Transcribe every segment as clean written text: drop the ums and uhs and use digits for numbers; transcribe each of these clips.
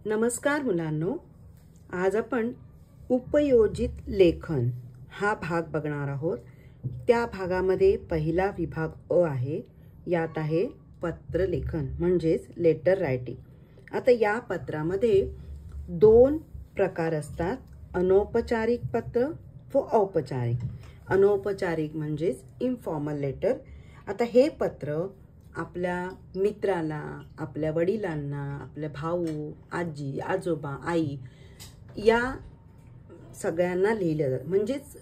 नमस्कार मुलांनो, आज आपण उपयोजित लेखन हा भाग बघणार आहोत। त्या भागामध्ये पहिला विभाग अ आहे। यात आहे पत्र लेखन म्हणजेच लेटर रायटिंग। आता या पत्रामध्ये दोन प्रकार असतात, अनौपचारिक पत्र व औपचारिक। अनौपचारिक म्हणजेच इन्फॉर्मल लेटर। आता हे पत्र आपल्या मित्राला, आपल्या वडिलांना, आपल्या भाऊ, आजी, आजोबा, आई या सगळ्यांना लिहिलं जातं, म्हणजेच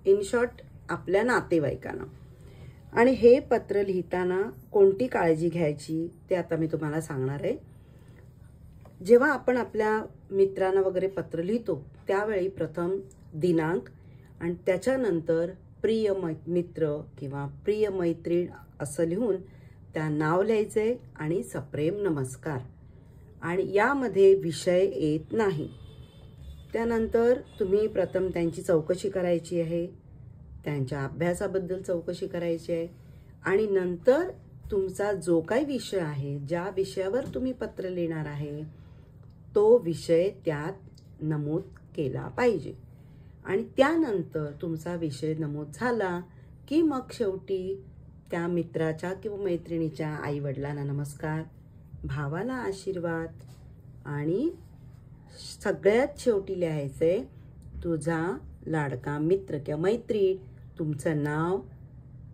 इन शॉर्ट आपल्या नातेवाईकांना। आणि हे पत्र लिहिताना कोणती काळजी घ्यायची ते आता मी तुम्हाला सांगणार आहे। जेव्हा आपण आपल्या मित्रांना वगैरे पत्र लिहितो त्यावेळी प्रथम दिनांक आणि त्याच्यानंतर प्रिय मित्र किंवा प्रिय मैत्रीण असं लिहून त्या नाव लिहायचे आणि सप्रेम नमस्कार, आणि यामध्ये विषय येत नाही। त्यानंतर तुम्ही प्रथम त्यांची चौकशी करायची आहे, त्यांच्या अभ्यासाबद्दल चौकशी करायची आहे, आणि नंतर तुमचा जो काही विषय आहे, ज्या विषयावर तुम्ही पत्र लिहिणार आहे तो विषय त्यात नमूद केला पाहिजे। आणि त्यानंतर तुमचा विषय नमूद झाला की मग शेवटी त्या मित्राच्या किंवा मैत्रिणीच्या आई वडिलांना नमस्कार, भावाला आशीर्वाद, आणि सगळ्यात शेवटी लिहायचे तुझा लाडका मित्र किंवा मैत्रीण, तुमचं नाव,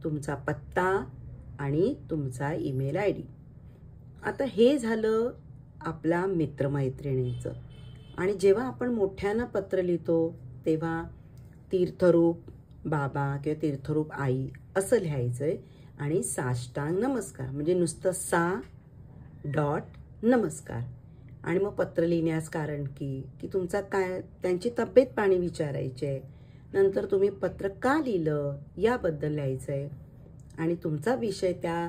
तुमचा पत्ता आणि तुमचा ईमेल आयडी। आता हे झालं आपला मित्रमैत्रिणींचं। आणि जेव्हा आपण मोठ्यानं पत्र लिहितो तेव्हा तीर्थरूप बाबा किंवा तीर्थरूप आई असं लिहायचंय, आणि साष्टांग नमस्कार म्हणजे नुसतं सा डॉट नमस्कार। आणि मग पत्र लिहिण्यास कारण की तुमचा काय त्यांची तब्येत पाणी विचारायची आहे, नंतर तुम्ही पत्र का लिहिलं याबद्दल लिहायचंय, आणि तुमचा विषय त्या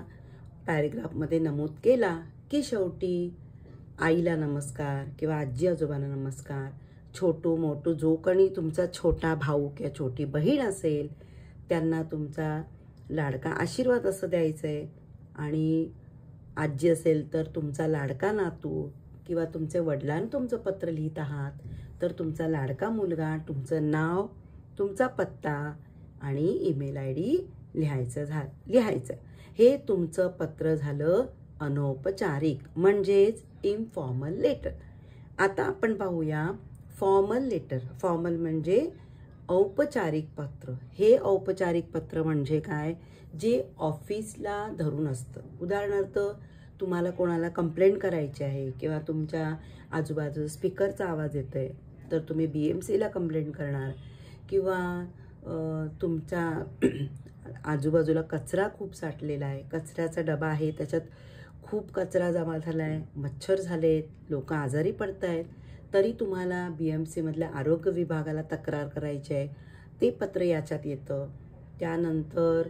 पॅरेग्राफमध्ये नमूद केला की शेवटी आईला नमस्कार किंवा आजी आजोबांना नमस्कार, छोटू मोठू जो कोणी तुमचा छोटा भाऊ किंवा छोटी बहीण असेल त्यांना तुमचा लाडका आशीर्वाद असं द्यायचंय, आणि आजी असेल तर तुमचा लाडका नातू, किंवा तुमचे वडिलांना तुमचं पत्र लिहित आहात तर तुमचा लाडका मुलगा, तुमचं नाव, तुमचा पत्ता आणि ईमेल आयडी लिहायचं। हे तुमचं पत्र झालं अनौपचारिक म्हणजेच इन्फॉर्मल लेटर। आता आपण पाहूया फॉर्मल लेटर। फॉर्मल म्हणजे औपचारिक पत्र। हे औपचारिक पत्र म्हणजे काय, जे ऑफिसला धरून असतं। उदाहरणार्थ तुम्हाला कोणाला कंप्लेंट करायची आहे किंवा तुमच्या आजूबाजूला स्पीकरचा आवाज येतोय तर तुम्ही BMC ला कंप्लेंट करणार, किंवा तुमच्या आजूबाजूला कचरा खूप साठलेला आहे, कचऱ्याचा डबा आहे त्याच्यात खूप कचरा जमा झाला आहे, मच्छर झालेत, लोक आजारी पडत आहेत, तरी तुम्हाला BMC मधल्या आरोग्य विभागाला तक्रार करायची आहे, ते पत्र याच्यात येतं। त्यानंतर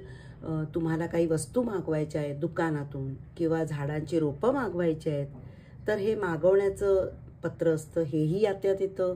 तुम्हाला काही वस्तू मागवायच्या आहेत दुकानातून किंवा झाडांची रोपं मागवायची आहेत तर हे मागवण्याचं पत्र असतं, हेही याच्यात येतं।